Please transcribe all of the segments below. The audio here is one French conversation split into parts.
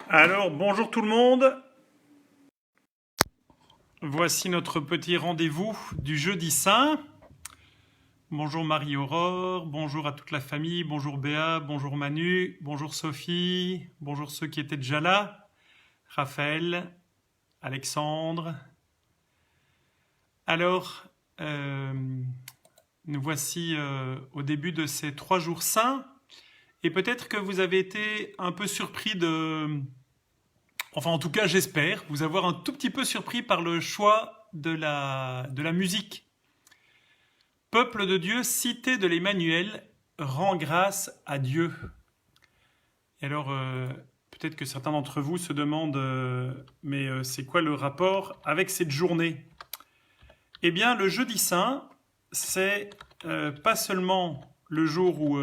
Alors, bonjour tout le monde. Voici notre petit rendez-vous du jeudi saint. Bonjour Marie-Aurore, bonjour à toute la famille, bonjour Béa, bonjour Manu, bonjour Sophie, bonjour ceux qui étaient déjà là, Raphaël, Alexandre. Alors, nous voici au début de ces 3 jours saints. Et peut-être que vous avez été un peu surpris enfin en tout cas j'espère, vous avoir un tout petit peu surpris par le choix de la musique. Peuple de Dieu, cité de l'Emmanuel, rend grâce à Dieu. Et alors, peut-être que certains d'entre vous se demandent, mais c'est quoi le rapport avec cette journée? Eh bien, le jeudi saint, c'est pas seulement le jour où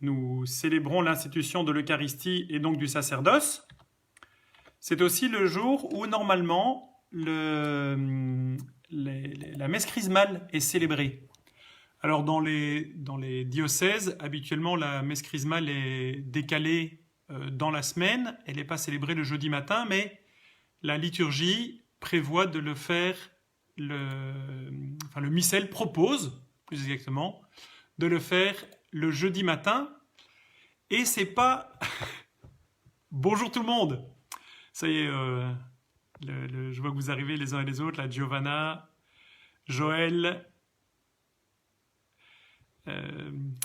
nous célébrons l'institution de l'Eucharistie et donc du sacerdoce, c'est aussi le jour où normalement la messe chrismale est célébrée. Alors dans les diocèses, habituellement la messe chrismale est décalée dans la semaine, elle n'est pas célébrée le jeudi matin, mais la liturgie prévoit de le faire, le missel propose, plus exactement, de le faire le jeudi matin, et c'est pas... Bonjour tout le monde. Ça y est, je vois que vous arrivez les uns et les autres, la Giovanna, Joël.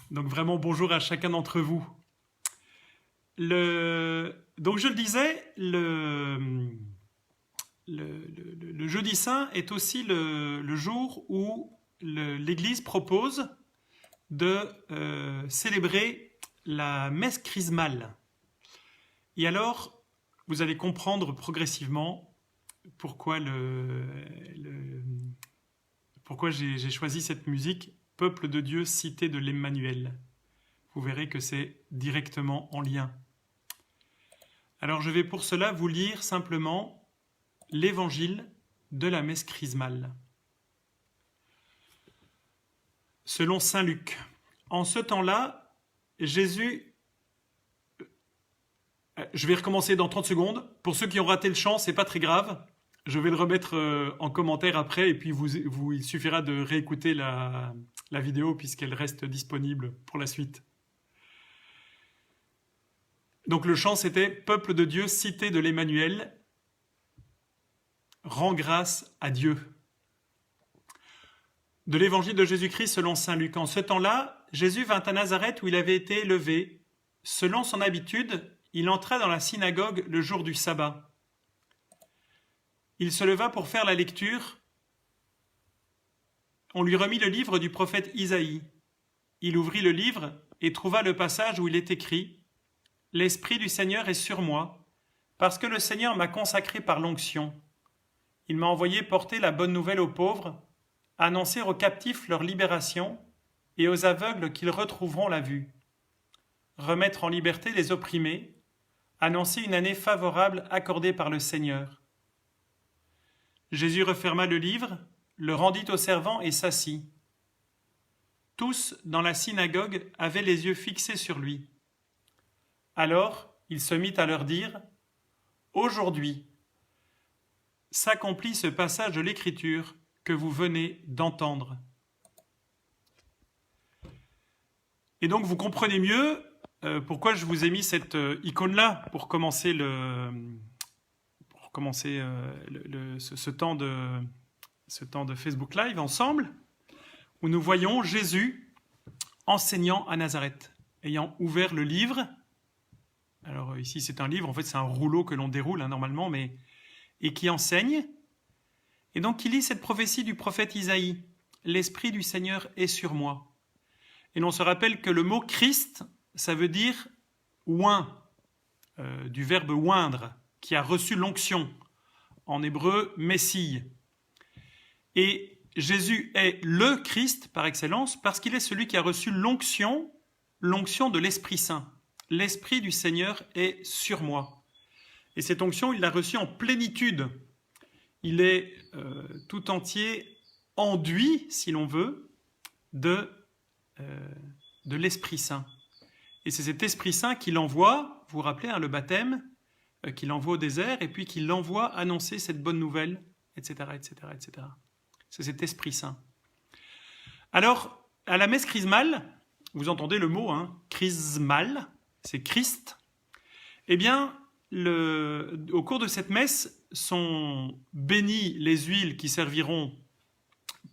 Donc vraiment bonjour à chacun d'entre vous. Donc je le disais, le jeudi saint est aussi le jour où l'Église propose de célébrer la messe chrismale. Et alors, vous allez comprendre progressivement pourquoi j'ai choisi cette musique, Peuple de Dieu, cité de l'Emmanuel. Vous verrez que c'est directement en lien. Alors je vais pour cela vous lire simplement l'évangile de la messe chrismale. Selon saint Luc, en ce temps-là, Jésus... Je vais recommencer dans 30 secondes. Pour ceux qui ont raté le chant, c'est pas très grave. Je vais le remettre en commentaire après et puis il suffira de réécouter la vidéo puisqu'elle reste disponible pour la suite. Donc le chant c'était « Peuple de Dieu, cité de l'Emmanuel, rend grâce à Dieu ». De l'évangile de Jésus-Christ selon saint Luc. En ce temps-là, Jésus vint à Nazareth où il avait été élevé. Selon son habitude, il entra dans la synagogue le jour du sabbat. Il se leva pour faire la lecture. On lui remit le livre du prophète Isaïe. Il ouvrit le livre et trouva le passage où il est écrit « L'Esprit du Seigneur est sur moi, parce que le Seigneur m'a consacré par l'onction. Il m'a envoyé porter la bonne nouvelle aux pauvres, annoncer aux captifs leur libération et aux aveugles qu'ils retrouveront la vue, remettre en liberté les opprimés, annoncer une année favorable accordée par le Seigneur. » Jésus referma le livre, le rendit au servant et s'assit. Tous, dans la synagogue, avaient les yeux fixés sur lui. Alors, il se mit à leur dire « Aujourd'hui, s'accomplit ce passage de l'Écriture que vous venez d'entendre. » Et donc, vous comprenez mieux pourquoi je vous ai mis cette icône-là pour commencer ce temps de Facebook Live ensemble, où nous voyons Jésus enseignant à Nazareth, ayant ouvert le livre. Alors ici c'est un livre, en fait c'est un rouleau que l'on déroule normalement, et qui enseigne. Et donc il lit cette prophétie du prophète Isaïe. L'Esprit du Seigneur est sur moi. Et l'on se rappelle que le mot Christ, ça veut dire oint, du verbe oindre, qui a reçu l'onction, en hébreu Messie. Et Jésus est le Christ par excellence parce qu'il est celui qui a reçu l'onction de l'Esprit Saint. L'Esprit du Seigneur est sur moi. Et cette onction, il l'a reçue en plénitude. Il est tout entier enduit, si l'on veut, de l'Esprit Saint. Et c'est cet Esprit Saint qui l'envoie, vous vous rappelez, le baptême, qu'il envoie au désert et puis qu'il l'envoie annoncer cette bonne nouvelle, etc., etc., etc. C'est cet Esprit Saint. Alors, à la messe chrismale, vous entendez le mot, chrismal, c'est Christ. Eh bien, au cours de cette messe, sont bénies les huiles qui serviront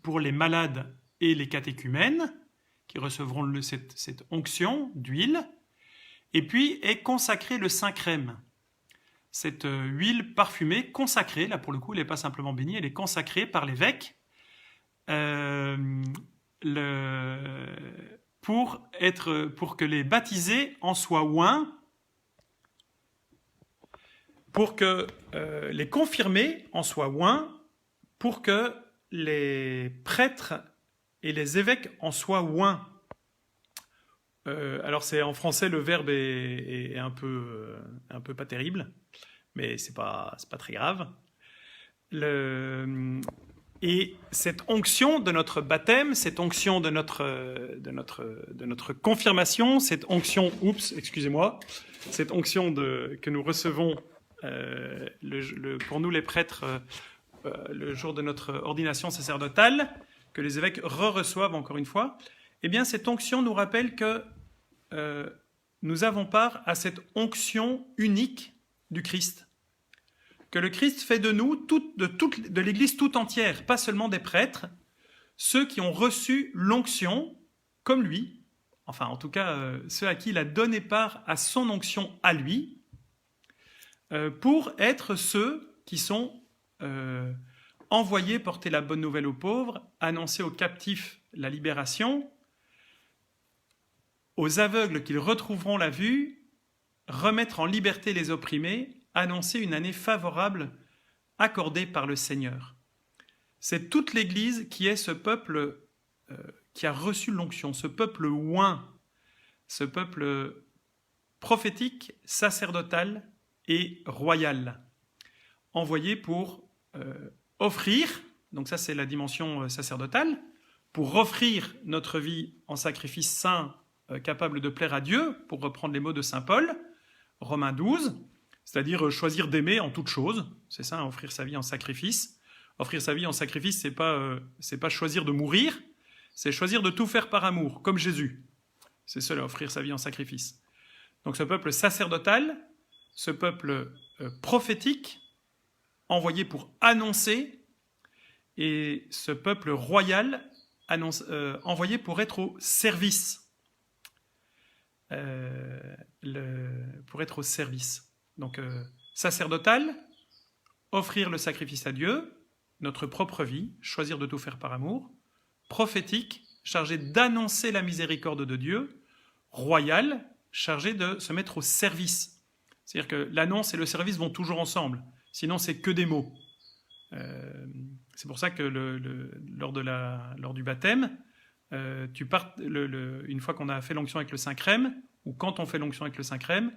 pour les malades et les catéchumènes, qui recevront cette onction d'huile, et puis est consacré le Saint-Crème. Cette huile parfumée, consacrée, là pour le coup, elle n'est pas simplement bénie, elle est consacrée par l'évêque pour que les baptisés en soient oints, pour que les confirmés en soient oints, pour que les prêtres et les évêques en soient oints. Alors c'est en français, le verbe est un peu pas terrible, mais c'est pas très grave. Et cette onction de notre baptême, cette onction de notre confirmation, cette onction, cette onction que nous recevons pour nous les prêtres le jour de notre ordination sacerdotale, que les évêques reçoivent encore une fois, eh bien cette onction nous rappelle que nous avons part à cette onction unique du Christ, que le Christ fait de nous, de l'Église tout entière, pas seulement des prêtres, ceux qui ont reçu l'onction comme lui, enfin en tout cas ceux à qui il a donné part à son onction à lui, pour être ceux qui sont envoyés porter la bonne nouvelle aux pauvres, annoncer aux captifs la libération, aux aveugles qu'ils retrouveront la vue, remettre en liberté les opprimés, annoncer une année favorable accordée par le Seigneur. C'est toute l'Église qui est ce peuple qui a reçu l'onction, ce peuple oint, ce peuple prophétique, sacerdotal et royal, envoyé pour offrir, donc ça c'est la dimension sacerdotale, pour offrir notre vie en sacrifice saint capable de plaire à Dieu, pour reprendre les mots de saint Paul, Romains 12, c'est-à-dire choisir d'aimer en toute chose, c'est ça, offrir sa vie en sacrifice. Offrir sa vie en sacrifice, c'est pas choisir de mourir, c'est choisir de tout faire par amour, comme Jésus. C'est cela, offrir sa vie en sacrifice. Donc ce peuple sacerdotal, ce peuple prophétique, envoyé pour annoncer, et ce peuple royal, envoyé pour être au service. Pour être au service. Donc, sacerdotal, offrir le sacrifice à Dieu, notre propre vie, choisir de tout faire par amour. Prophétique, chargé d'annoncer la miséricorde de Dieu. Royal, chargé de se mettre au service. C'est-à-dire que l'annonce et le service vont toujours ensemble. Sinon, c'est que des mots. C'est pour ça que lors du baptême, une fois qu'on a fait l'onction avec le Saint-Crème, ou quand on fait l'onction avec le Saint-Crème,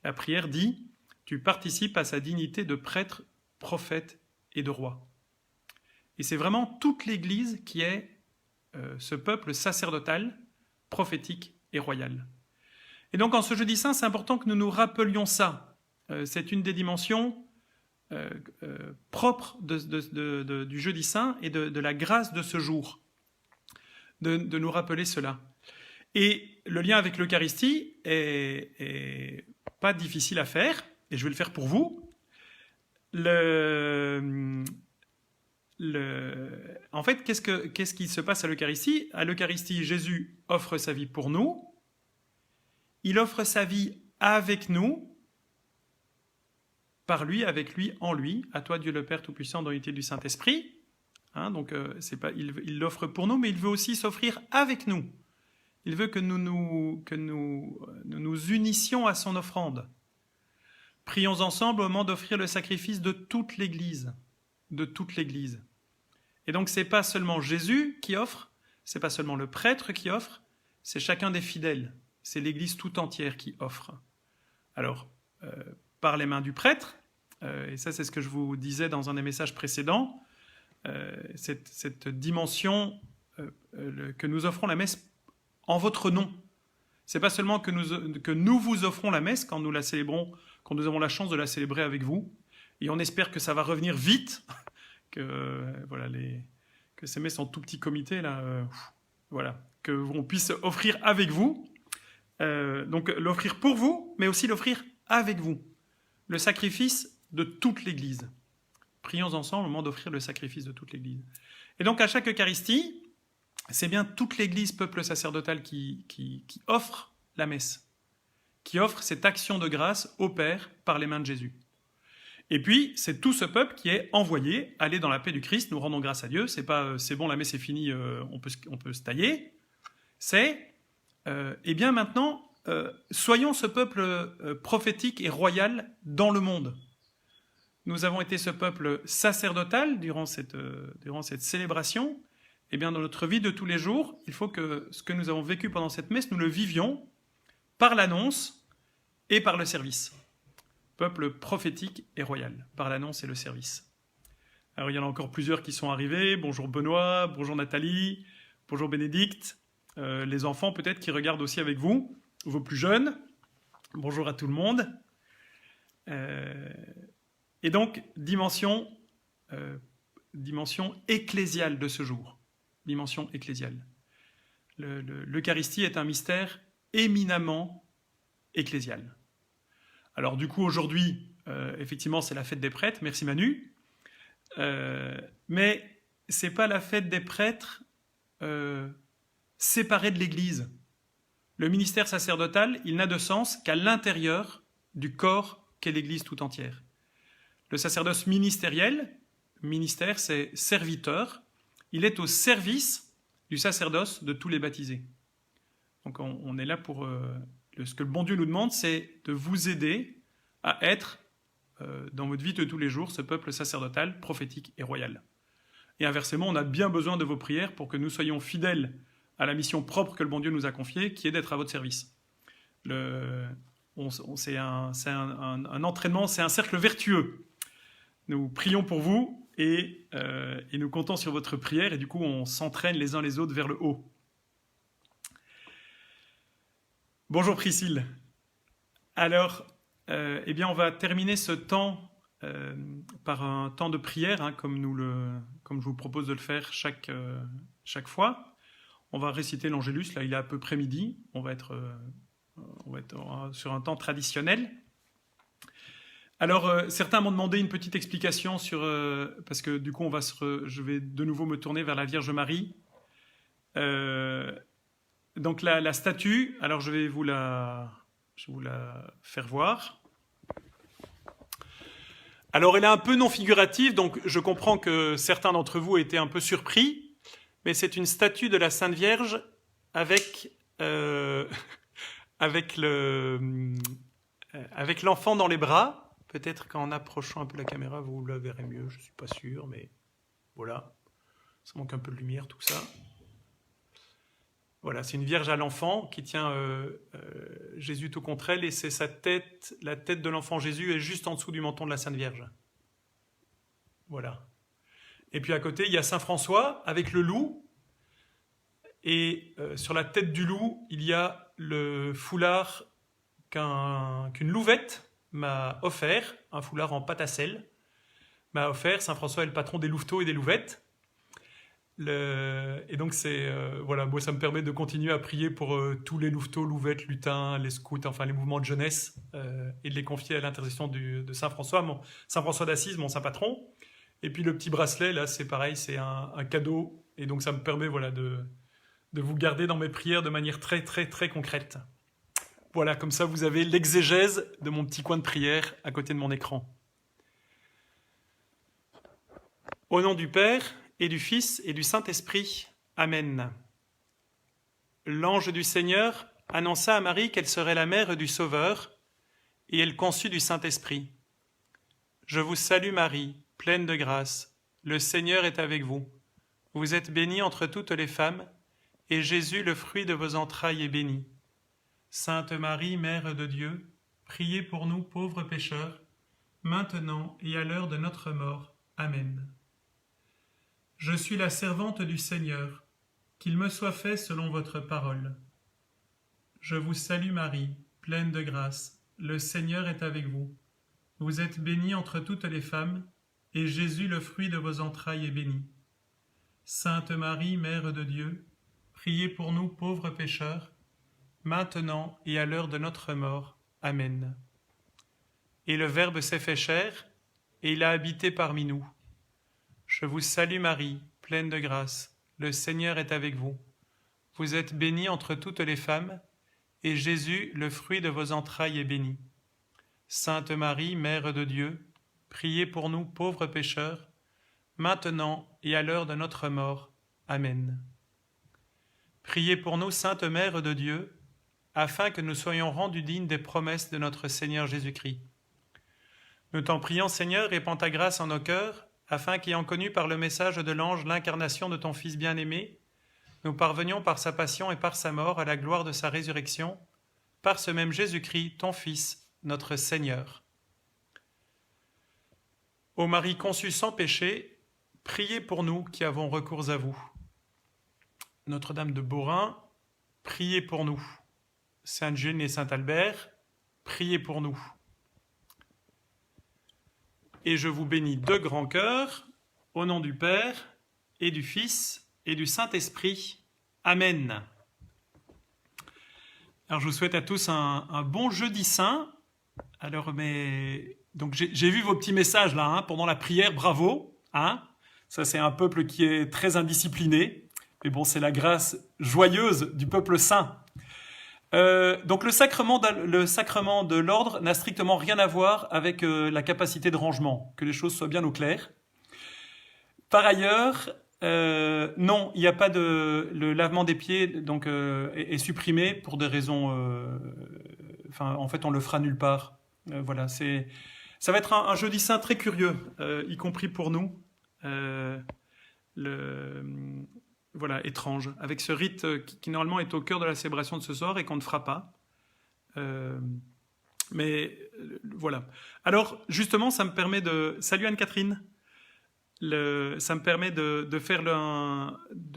la prière dit « Tu participes à sa dignité de prêtre, prophète et de roi ». Et c'est vraiment toute l'Église qui est ce peuple sacerdotal, prophétique et royal. Et donc en ce jeudi saint, c'est important que nous nous rappelions ça. C'est une des dimensions propres du jeudi saint et de la grâce de ce jour, de nous rappeler cela. Et le lien avec l'Eucharistie est pas difficile à faire, et je vais le faire pour vous. En fait, qu'est-ce qui se passe à l'Eucharistie ? À l'Eucharistie, Jésus offre sa vie pour nous, il offre sa vie avec nous, par lui, avec lui, en lui, à toi Dieu le Père Tout-Puissant dans l'unité du Saint-Esprit. Donc, il l'offre pour nous, mais il veut aussi s'offrir avec nous. Il veut que nous nous unissions à son offrande. Prions ensemble au moment d'offrir le sacrifice de toute l'Église. De toute l'Église. Et donc, c'est pas seulement Jésus qui offre, c'est pas seulement le prêtre qui offre, c'est chacun des fidèles. C'est l'Église tout entière qui offre. Alors, par les mains du prêtre, et ça c'est ce que je vous disais dans un des messages précédents, cette dimension que nous offrons la messe qu'on vous offrons la messe quand nous la célébrons quand nous avons la chance de la célébrer avec vous. Et on espère que ça va revenir vite, voilà, que ces messes en tout petit comité, là, voilà, qu'on puisse offrir avec vous. Donc l'offrir pour vous, mais aussi l'offrir avec vous. Le sacrifice de toute l'Église. Prions ensemble au moment d'offrir le sacrifice de toute l'Église. Et donc à chaque Eucharistie, c'est bien toute l'Église, peuple sacerdotal, qui offre la messe, qui offre cette action de grâce au Père par les mains de Jésus. Et puis, c'est tout ce peuple qui est envoyé aller dans la paix du Christ, nous rendons grâce à Dieu. C'est pas c'est bon, la messe est finie, on peut se tailler. C'est, eh bien maintenant, soyons ce peuple prophétique et royal dans le monde. Nous avons été ce peuple sacerdotal durant cette célébration. Eh bien, dans notre vie de tous les jours, il faut que ce que nous avons vécu pendant cette messe, nous le vivions par l'annonce et par le service. Peuple prophétique et royal, par l'annonce et le service. Alors, il y en a encore plusieurs qui sont arrivés. Bonjour Benoît, bonjour Nathalie, bonjour Bénédicte. Les enfants peut-être qui regardent aussi avec vous, vos plus jeunes. Bonjour à tout le monde. Et donc, dimension ecclésiale de ce jour. Dimension ecclésiale. L'Eucharistie est un mystère éminemment ecclésial. Alors du coup, aujourd'hui, effectivement, c'est la fête des prêtres. Merci Manu. Mais ce n'est pas la fête des prêtres séparée de l'Église. Le ministère sacerdotal, il n'a de sens qu'à l'intérieur du corps qu'est l'Église tout entière. Le sacerdoce ministériel, ministère, c'est serviteur. Il est au service du sacerdoce de tous les baptisés. Donc on est là pour... ce que le bon Dieu nous demande, c'est de vous aider à être, dans votre vie de tous les jours, ce peuple sacerdotal, prophétique et royal. Et inversement, on a bien besoin de vos prières pour que nous soyons fidèles à la mission propre que le bon Dieu nous a confiée, qui est d'être à votre service. C'est un entraînement, c'est un cercle vertueux. Nous prions pour vous et nous comptons sur votre prière, et du coup, on s'entraîne les uns les autres vers le haut. Bonjour Priscille. Alors, eh bien, on va terminer ce temps par un temps de prière, hein, comme je vous propose de le faire chaque fois. On va réciter l'Angélus, là il est à peu près midi. On va être sur un temps traditionnel. Alors, certains m'ont demandé une petite explication parce que du coup, je vais de nouveau me tourner vers la Vierge Marie. Donc la statue, alors je vais vous la faire voir. Alors elle est un peu non figurative, donc je comprends que certains d'entre vous étaient un peu surpris, mais c'est une statue de la Sainte Vierge avec l'enfant dans les bras. Peut-être qu'en approchant un peu la caméra, vous la verrez mieux, je ne suis pas sûr, mais voilà. Ça manque un peu de lumière, tout ça. Voilà, c'est une Vierge à l'enfant qui tient Jésus tout contre elle, et c'est sa tête, la tête de l'enfant Jésus est juste en dessous du menton de la Sainte Vierge. Voilà. Et puis à côté, il y a Saint François avec le loup, et sur la tête du loup, il y a le foulard qu'une louvette m'a offert, un foulard en pâte à sel, m'a offert. Saint François est le patron des louveteaux et des louvettes. Et donc voilà, moi ça me permet de continuer à prier pour tous les louveteaux, louvettes, lutins, les scouts, enfin les mouvements de jeunesse, et de les confier à l'intercession de Saint François, Saint François d'Assise, mon saint patron. Et puis le petit bracelet, là c'est pareil, c'est un cadeau, et donc ça me permet voilà, de vous garder dans mes prières de manière très très très concrète. Voilà, comme ça vous avez l'exégèse de mon petit coin de prière à côté de mon écran. Au nom du Père et du Fils et du Saint-Esprit. Amen. L'ange du Seigneur annonça à Marie qu'elle serait la mère du Sauveur, et elle conçut du Saint-Esprit. Je vous salue Marie, pleine de grâce, le Seigneur est avec vous. Vous êtes bénie entre toutes les femmes, et Jésus, le fruit de vos entrailles, est béni. Sainte Marie, Mère de Dieu, priez pour nous pauvres pécheurs, maintenant et à l'heure de notre mort. Amen. Je suis la servante du Seigneur, qu'il me soit fait selon votre parole. Je vous salue Marie, pleine de grâce, le Seigneur est avec vous. Vous êtes bénie entre toutes les femmes, et Jésus, le fruit de vos entrailles, est béni. Sainte Marie, Mère de Dieu, priez pour nous pauvres pécheurs, maintenant et à l'heure de notre mort. Amen. Et le Verbe s'est fait chair, et il a habité parmi nous. Je vous salue Marie, pleine de grâce, le Seigneur est avec vous. Vous êtes bénie entre toutes les femmes, et Jésus, le fruit de vos entrailles, est béni. Sainte Marie, Mère de Dieu, priez pour nous pauvres pécheurs, maintenant et à l'heure de notre mort. Amen. Priez pour nous, Sainte Mère de Dieu, afin que nous soyons rendus dignes des promesses de notre Seigneur Jésus-Christ. Nous t'en prions, Seigneur, répands ta grâce en nos cœurs, afin qu'ayant connu par le message de l'ange l'incarnation de ton Fils bien-aimé, nous parvenions par sa passion et par sa mort à la gloire de sa résurrection, par ce même Jésus-Christ, ton Fils, notre Seigneur. Ô Marie conçue sans péché, priez pour nous qui avons recours à vous. Notre-Dame de Beaurain, priez pour nous. Sainte Juline et Saint Albert, priez pour nous. Et je vous bénis de grand cœur, au nom du Père, et du Fils, et du Saint-Esprit. Amen. Alors je vous souhaite à tous un bon jeudi saint. Alors, donc j'ai vu vos petits messages là, pendant la prière, bravo. Ça, c'est un peuple qui est très indiscipliné. Mais bon, c'est la grâce joyeuse du peuple saint. Donc le sacrement de l'ordre n'a strictement rien à voir avec la capacité de rangement, que les choses soient bien au clair. Par ailleurs, non, il n'y a pas le lavement des pieds donc est supprimé pour des raisons. En fait, on le fera nulle part. Voilà, ça va être un jeudi saint très curieux, y compris pour nous. Voilà, étrange, avec ce rite qui normalement est au cœur de la célébration de ce soir et qu'on ne fera pas. Voilà. Alors, justement, ça me permet de... Salut Anne-Catherine. Ça me permet de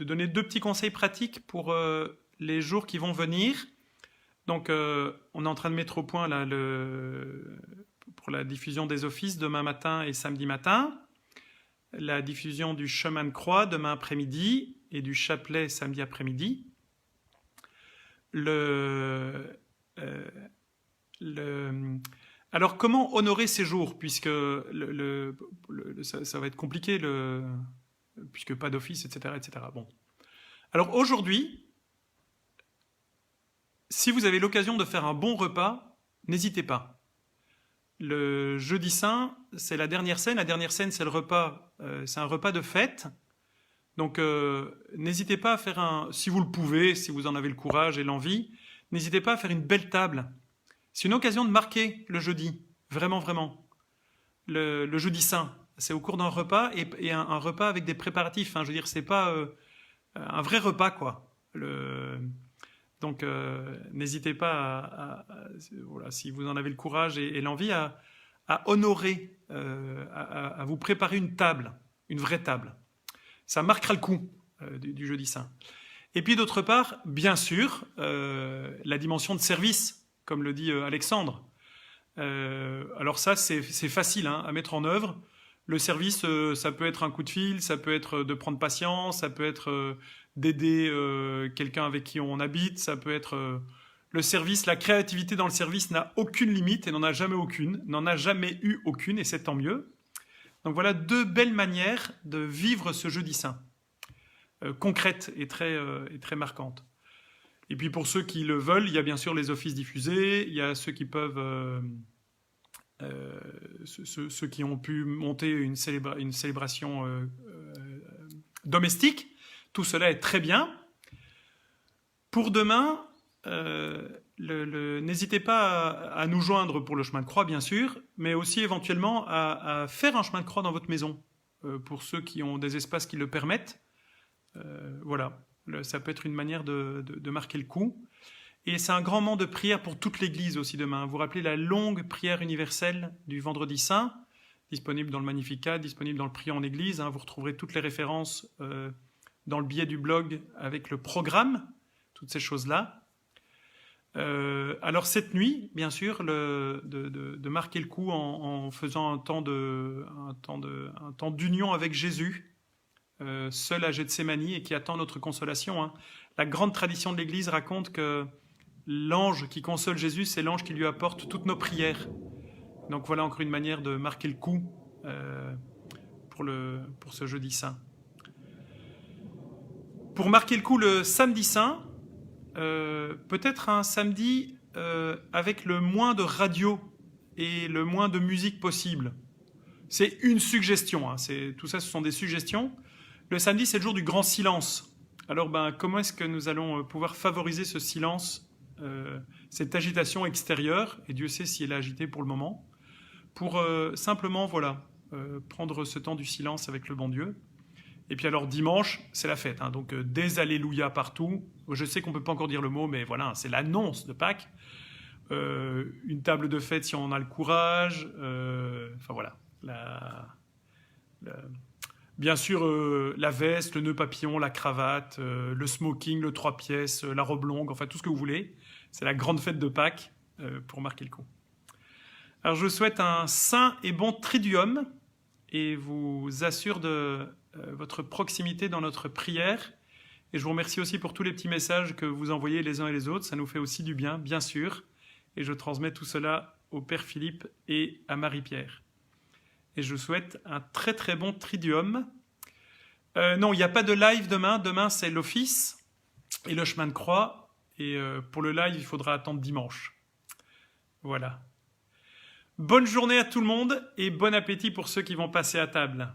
donner 2 petits conseils pratiques pour les jours qui vont venir. Donc, on est en train de mettre au point là, pour la diffusion des offices demain matin et samedi matin, la diffusion du chemin de croix demain après-midi et du chapelet samedi après-midi. Alors, comment honorer ces jours, puisque ça va être compliqué, puisque pas d'office, etc., etc. Bon. Alors, aujourd'hui, si vous avez l'occasion de faire un bon repas, n'hésitez pas. Le jeudi saint, c'est la dernière scène. La dernière scène, c'est le repas. C'est un repas de fête. Donc, n'hésitez pas à faire si vous le pouvez, si vous en avez le courage et l'envie, n'hésitez pas à faire une belle table. C'est une occasion de marquer le jeudi. Vraiment, vraiment. Le jeudi saint, c'est au cours d'un repas et un repas avec des préparatifs. Je veux dire, c'est pas un vrai repas, quoi. Donc, n'hésitez pas voilà, si vous en avez le courage et l'envie, à honorer, à vous préparer une table, une vraie table. Ça marquera le coup du jeudi saint. Et puis, d'autre part, bien sûr, la dimension de service, comme le dit Alexandre. Alors ça, c'est facile à mettre en œuvre. Le service, ça peut être un coup de fil, ça peut être de prendre patience, ça peut être d'aider quelqu'un avec qui on habite, ça peut être le service. La créativité dans le service n'a aucune limite et n'en a jamais eu aucune, et c'est tant mieux. Donc voilà 2 belles manières de vivre ce jeudi saint, concrètes et très marquantes. Et puis pour ceux qui le veulent, il y a bien sûr les offices diffusés, il y a ceux qui peuvent... ceux qui ont pu monter une célébration domestique. Tout cela est très bien. Pour demain, n'hésitez pas à nous joindre pour le chemin de croix, bien sûr, mais aussi éventuellement à faire un chemin de croix dans votre maison, pour ceux qui ont des espaces qui le permettent. Voilà, ça peut être une manière de marquer le coup. Et c'est un grand moment de prière pour toute l'Église aussi demain. Vous vous rappelez la longue prière universelle du Vendredi Saint, disponible dans le Magnificat, disponible dans le Prions en Église. Vous retrouverez toutes les références dans le billet du blog avec le programme, toutes ces choses-là. Alors cette nuit, bien sûr, de marquer le coup en faisant un temps d'union avec Jésus, seul à Gethsémani et qui attend notre consolation. Hein. La grande tradition de l'Église raconte que l'ange qui console Jésus, c'est l'ange qui lui apporte toutes nos prières. Donc voilà encore une manière de marquer le coup pour ce jeudi saint. Pour marquer le coup le samedi saint, peut-être un samedi avec le moins de radio et le moins de musique possible. C'est une suggestion, hein. Tout ça, ce sont des suggestions. Le samedi, c'est le jour du grand silence. Alors, comment est-ce que nous allons pouvoir favoriser ce silence, cette agitation extérieure, et Dieu sait si elle est agitée pour le moment, pour simplement, prendre ce temps du silence avec le bon Dieu. Et puis alors, dimanche, c'est la fête, hein, donc des alléluia partout. Je sais qu'on ne peut pas encore dire le mot, mais voilà, c'est l'annonce de Pâques. Une table de fête si on a le courage. Bien sûr, la veste, le nœud papillon, la cravate, le smoking, le 3 pièces, la robe longue, enfin tout ce que vous voulez. C'est la grande fête de Pâques pour marquer le coup. Alors je vous souhaite un saint et bon triduum et vous assure de votre proximité dans notre prière. Et je vous remercie aussi pour tous les petits messages que vous envoyez les uns et les autres. Ça nous fait aussi du bien, bien sûr. Et je transmets tout cela au Père Philippe et à Marie-Pierre. Et je vous souhaite un très très bon triduum. Non, il n'y a pas de live demain. Demain, c'est l'office et le chemin de croix. Et pour le live, il faudra attendre dimanche. Voilà. Bonne journée à tout le monde et bon appétit pour ceux qui vont passer à table.